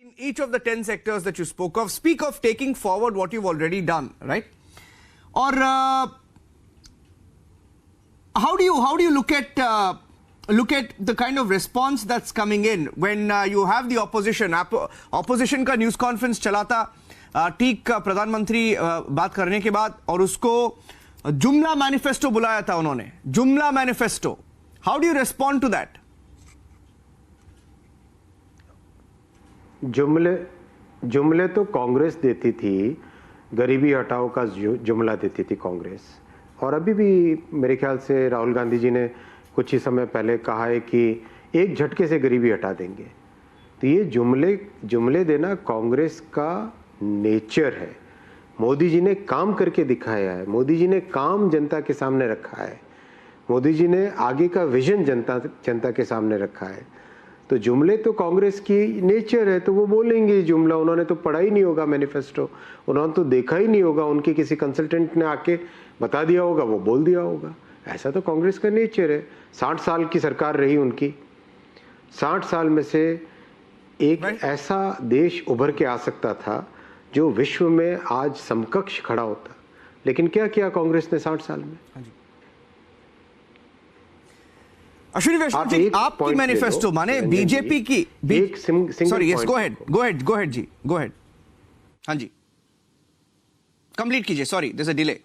In each of the 10 sectors that you spoke of, speak of taking forward what you've already done, right? Or how do you look at the kind of response that's coming in when you have the opposition का news conference चला था ठीक प्रधानमंत्री बात करने के बाद और उसको जुमला मैनिफेस्टो बुलाया था उन्होंने, जुमला manifesto. How do you respond to that? जुमले तो कांग्रेस देती थी, गरीबी हटाओ का जुमला देती थी कांग्रेस. और अभी भी मेरे ख्याल से राहुल गांधी जी ने कुछ ही समय पहले कहा है कि एक झटके से गरीबी हटा देंगे. तो ये जुमले देना कांग्रेस का नेचर है. मोदी जी ने काम करके दिखाया है, मोदी जी ने काम जनता के सामने रखा है, मोदी जी ने आगे का विजन जनता के सामने रखा है. तो जुमले तो कांग्रेस की नेचर है, तो वो बोलेंगे जुमला. उन्होंने तो पढ़ा ही नहीं होगा मैनिफेस्टो, उन्होंने तो देखा ही नहीं होगा, उनके किसी कंसल्टेंट ने आके बता दिया होगा, वो बोल दिया होगा. ऐसा तो कांग्रेस का नेचर है. 60 साल की सरकार रही उनकी. 60 साल में से एक ऐसा देश उभर के आ सकता था जो विश्व में आज समकक्ष खड़ा होता. लेकिन क्या किया कांग्रेस ने 60 साल में? अश्विनी वैष्णव जी, आपकी मैनिफेस्टो माने बीजेपी की sorry, yes, go ahead ji, go ahead. हाँ जी, कंप्लीट कीजिए. Sorry, there is a delay.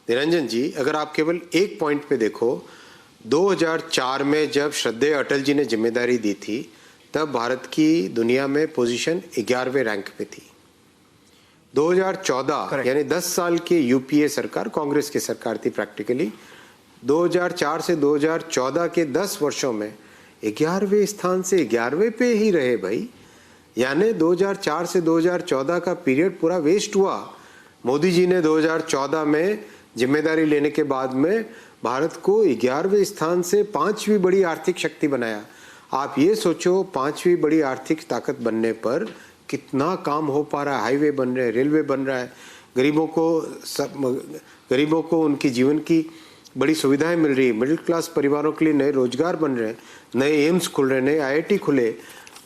Niranjan ji, अगर आप केवल एक पॉइंट पे देखो, 2004 में जब श्रद्धेय अटल जी ने जिम्मेदारी दी थी, तब भारत की दुनिया में पोजीशन 11वें रैंक पे थी. 2014 यानी 10 साल की यूपीए सरकार, कांग्रेस की सरकार थी प्रैक्टिकली. 2004 से 2014 के 10 वर्षों में 11वें स्थान से 11वें पे ही रहे भाई. यानी 2004 से 2014 का पीरियड पूरा वेस्ट हुआ. मोदी जी ने 2014 में जिम्मेदारी लेने के बाद में भारत को 11वें स्थान से 5वीं बड़ी आर्थिक शक्ति बनाया. आप ये सोचो, 5वीं बड़ी आर्थिक ताकत बनने पर कितना काम हो पा रहा है. हाईवे बन रहे हैं, रेलवे बन रहा है, गरीबों को उनकी जीवन की बड़ी सुविधाएं मिल रही है, मिडिल क्लास परिवारों के लिए नए रोजगार बन रहे हैं, नए एम्स खुल रहे हैं, नए आईआईटी खुले.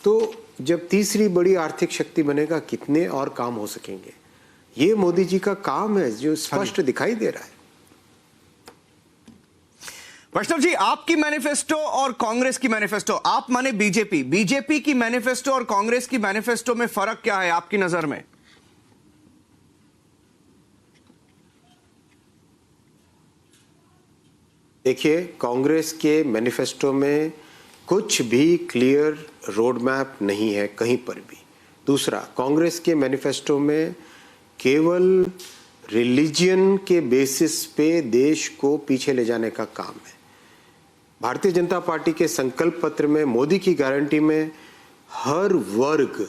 तो जब तीसरी बड़ी आर्थिक शक्ति बनेगा, कितने और काम हो सकेंगे. ये मोदी जी का काम है जो स्पष्ट दिखाई दे रहा है. वैष्णव जी, आपकी मैनिफेस्टो और कांग्रेस की मैनिफेस्टो, आप माने बीजेपी की मैनिफेस्टो और कांग्रेस की मैनिफेस्टो में फर्क क्या है आपकी नजर में? देखिए, कांग्रेस के मैनिफेस्टो में कुछ भी क्लियर रोड मैप नहीं है कहीं पर भी. दूसरा, कांग्रेस के मैनिफेस्टो में केवल रिलीजन के बेसिस पे देश को पीछे ले जाने का काम है. भारतीय जनता पार्टी के संकल्प पत्र में, मोदी की गारंटी में हर वर्ग,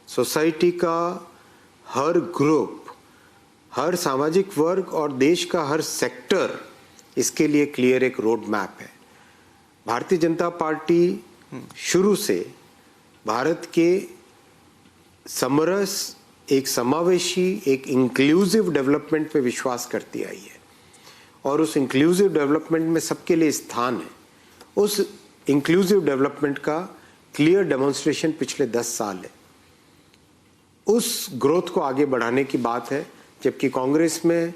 सोसाइटी का हर ग्रुप, हर सामाजिक वर्ग और देश का हर सेक्टर, इसके लिए क्लियर एक रोड मैप है. भारतीय जनता पार्टी शुरू से भारत के समरस, एक समावेशी, एक इंक्लूसिव डेवलपमेंट पे विश्वास करती आई है. और उस इंक्लूसिव डेवलपमेंट में सबके लिए स्थान है. उस इंक्लूसिव डेवलपमेंट का क्लियर डेमोन्स्ट्रेशन पिछले 10 साल है. उस ग्रोथ को आगे बढ़ाने की बात है. जबकि कांग्रेस में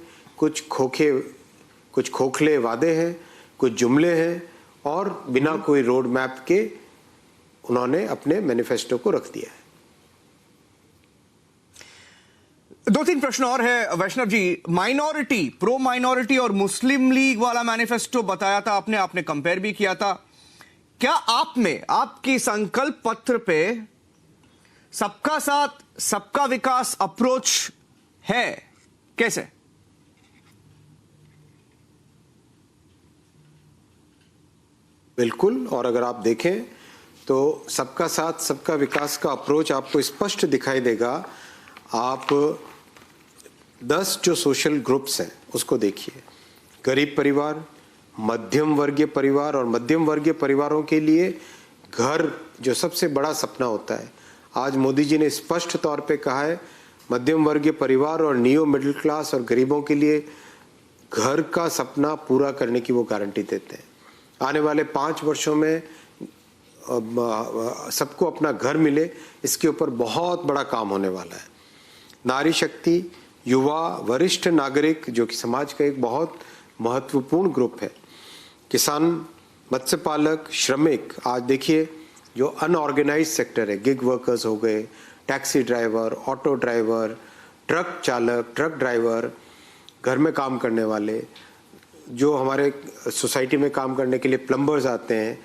कुछ खोखले वादे हैं, कुछ जुमले हैं और बिना कोई रोड मैप के उन्होंने अपने मैनिफेस्टो को रख दिया है. 2-3 प्रश्न और है वैष्णव जी. माइनॉरिटी, प्रो माइनॉरिटी और मुस्लिम लीग वाला मैनिफेस्टो बताया था आपने कंपेयर भी किया था. क्या आप में, आपकी संकल्प पत्र पे सबका साथ सबका विकास अप्रोच है? कैसे? बिल्कुल. और अगर आप देखें तो सबका साथ सबका विकास का अप्रोच आपको स्पष्ट दिखाई देगा. आप 10 जो सोशल ग्रुप्स हैं उसको देखिए. गरीब परिवार, मध्यम वर्गीय परिवार, और मध्यम वर्गीय परिवारों के लिए घर जो सबसे बड़ा सपना होता है, आज मोदी जी ने स्पष्ट तौर पे कहा है मध्यम वर्गीय परिवार और नियो मिडिल क्लास और गरीबों के लिए घर का सपना पूरा करने की वो गारंटी देते हैं. आने वाले 5 वर्षों में सबको अपना घर मिले, इसके ऊपर बहुत बड़ा काम होने वाला है। नारी शक्ति, युवा, वरिष्ठ नागरिक जो कि समाज का एक बहुत महत्वपूर्ण ग्रुप है, किसान, मत्स्य पालक, श्रमिक, आज देखिए जो अनऑर्गेनाइज सेक्टर है, गिग वर्कर्स हो गए, taxi driver, auto driver, truck चालक, ट्रक ड्राइवर, घर में काम करने वाले, जो हमारे सोसाइटी में काम करने के लिए प्लम्बर्स आते हैं,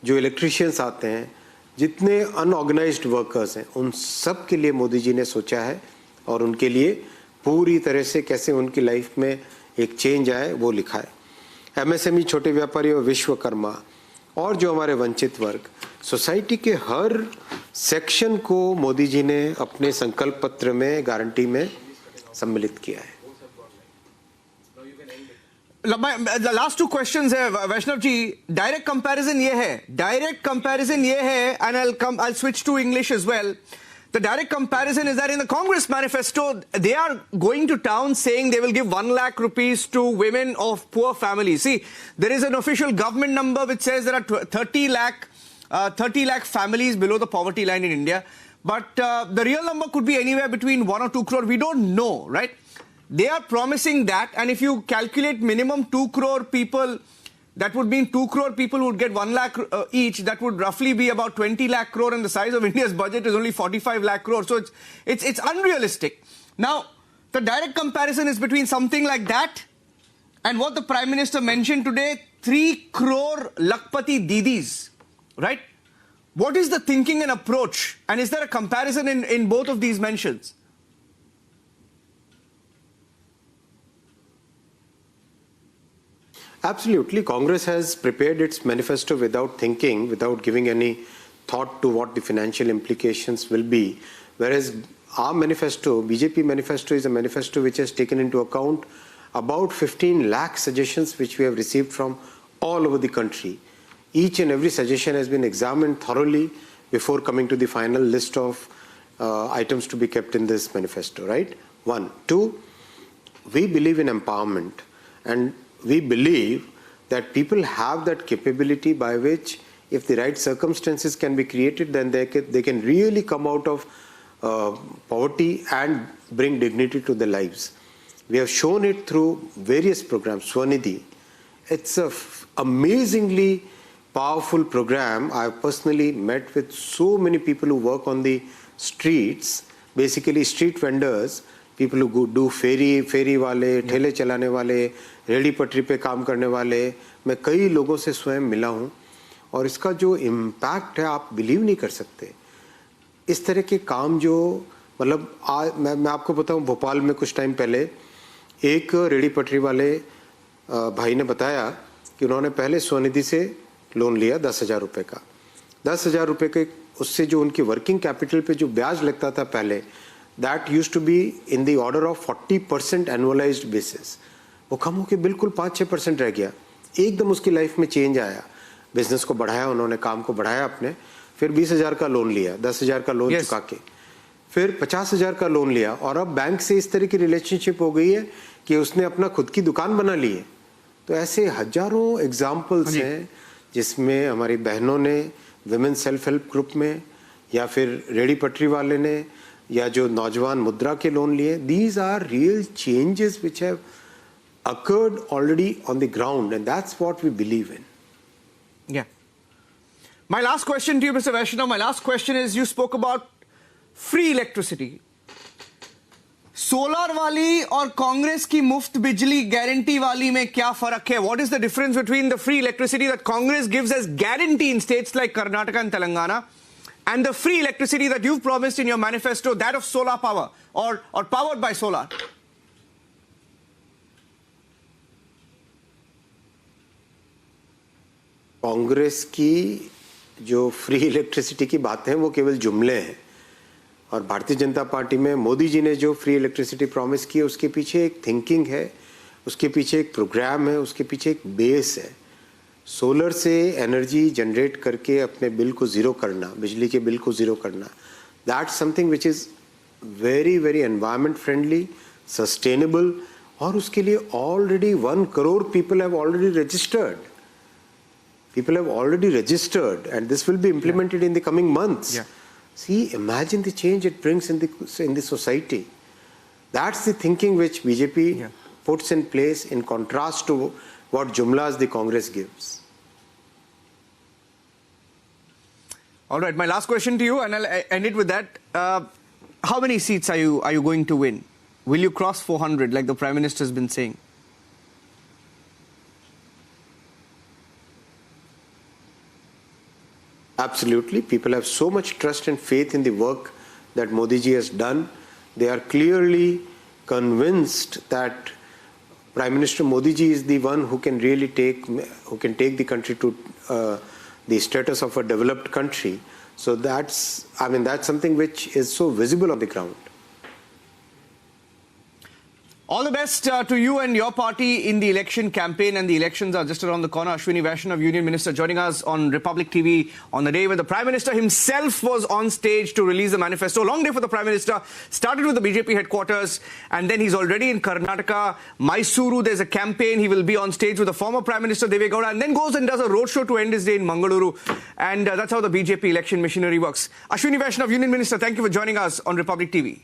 जो इलेक्ट्रिशियंस आते हैं, जितने अनऑर्गेनाइज्ड वर्कर्स हैं, उन सब के लिए मोदी जी ने सोचा है और उनके लिए पूरी तरह से कैसे उनकी लाइफ में एक चेंज आए वो लिखा है। एमएसएमई, छोटे व्यापारी और विश्वकर्मा और जो हमारे वंचित वर्ग, सोसाइटी के हर सेक्शन को मोदी जी ने अपने संकल्प पत्र में, गारंटी में सम्मिलित किया है। The last two questions है वैष्णव जी, डायरेक्ट कंपैरिजन ये है and I'll switch to English as well. The direct comparison is that in the Congress manifesto, they are going to town saying they will give 1 lakh rupees to women of poor families. See, there is an official government number which says there are 30 lakh families below the poverty line in India. But the real number could be anywhere between 1 or 2 crore. We don't know, right? They are promising that, and if you calculate minimum 2 crore people, that would mean 2 crore people would get 1 lakh each. That would roughly be about 20 lakh crore, and the size of India's budget is only 45 lakh crore. So it's unrealistic. Now, the direct comparison is between something like that and what the Prime Minister mentioned today, 3 crore Lakpati Didis, right? What is the thinking and approach? And is there a comparison in both of these mentions? Absolutely. Congress has prepared its manifesto without thinking, without giving any thought to what the financial implications will be. Whereas our manifesto, BJP manifesto, is a manifesto which has taken into account about 15 lakh suggestions which we have received from all over the country. Each and every suggestion has been examined thoroughly before coming to the final list of items to be kept in this manifesto, right? 1. 2, we believe in empowerment, and we believe that people have that capability by which, if the right circumstances can be created, then they can really come out of poverty and bring dignity to their lives. We have shown it through various programs. Swanidhi, it's an amazingly powerful program. I have personally met with so many people who work on the streets, basically street vendors, people who do फेरी वाले, ठेले चलाने वाले, ready पटरी पे काम करने वाले, मैं कई लोगों से स्वयं मिला हूँ और इसका जो इम्पैक्ट है आप बिलीव नहीं कर सकते। इस तरह के काम जो मतलब मैं आपको बताऊँ, भोपाल में कुछ टाइम पहले एक रेडी पटरी वाले भाई ने बताया कि उन्होंने पहले स्वनिधि से लोन लिया 10,000 रुपये का। 10,000 रुपये के उससे जो उनकी वर्किंग कैपिटल पे जो ब्याज लगता था पहले, that used to be in the order of 40% annualized basis. वो कम होकर बिल्कुल 5-6% रह गया। एकदम उसकी लाइफ में चेंज आया, बिजनेस को बढ़ाया, उन्होंने काम को बढ़ाया अपने, फिर 20,000 का लोन लिया, 10,000 का लोन चुका के, फिर 50,000 का लोन लिया, और अब बैंक से इस तरह की रिलेशनशिप हो गई है कि उसने अपना खुद की दुकान बना ली है। तो ऐसे हजारों एग्जाम्पल्स हैं जिसमें हमारी बहनों ने विमेन सेल्फ हेल्प ग्रुप में, या फिर रेडी पटरी वाले ने, या जो नौजवान मुद्रा के लोन लिए, these are real changes which have occurred already on the ground, and that's what we believe in. Yeah. My last question to you, Mr. Vaishnav, my last question is, you spoke about free electricity. Solar वाली और कांग्रेस की मुफ्त बिजली guarantee वाली में क्या फर्क है? What is the difference between the free electricity that Congress gives as guarantee in states like Karnataka and Telangana and the free electricity that you've promised in your manifesto, that of solar power or powered by solar? Congress की जो free electricity की बातें हैं वो केवल जुमले हैं, और भारतीय जनता पार्टी में मोदी जी ने जो फ्री इलेक्ट्रिसिटी प्रॉमिस की है उसके पीछे एक थिंकिंग है, उसके पीछे एक प्रोग्राम है, उसके पीछे एक बेस है। सोलर से एनर्जी जनरेट करके अपने बिल को ज़ीरो करना, बिजली के बिल को ज़ीरो करना, that's something which is very very environment friendly, sustainable, और उसके लिए already 1 crore people have already registered. People have already registered, and this will be implemented in the coming months. Yeah. See, imagine the change it brings in the society. That's the thinking which BJP puts in place in contrast to what jumlas the Congress gives. All right, my last question to you, and I'll end it with that. How many seats are you going to win? Will you cross 400 like the Prime Minister has been saying? Absolutely. People have so much trust and faith in the work that Modi ji has done. They are clearly convinced that Prime Minister Modi ji is the one who can really take the country to the status of a developed country. So that's something which is so visible on the ground. All the best to you and your party in the election campaign, and the elections are just around the corner. Ashwini Vaishnav, Union Minister, joining us on Republic TV on the day when the Prime Minister himself was on stage to release the manifesto. Long day for the Prime Minister. Started with the BJP headquarters, and then he's already in Karnataka. Mysuru, there's a campaign. He will be on stage with the former Prime Minister Deve Gowda, and then goes and does a roadshow to end his day in Mangaluru. And that's how the BJP election machinery works. Ashwini Vaishnav, Union Minister, thank you for joining us on Republic TV.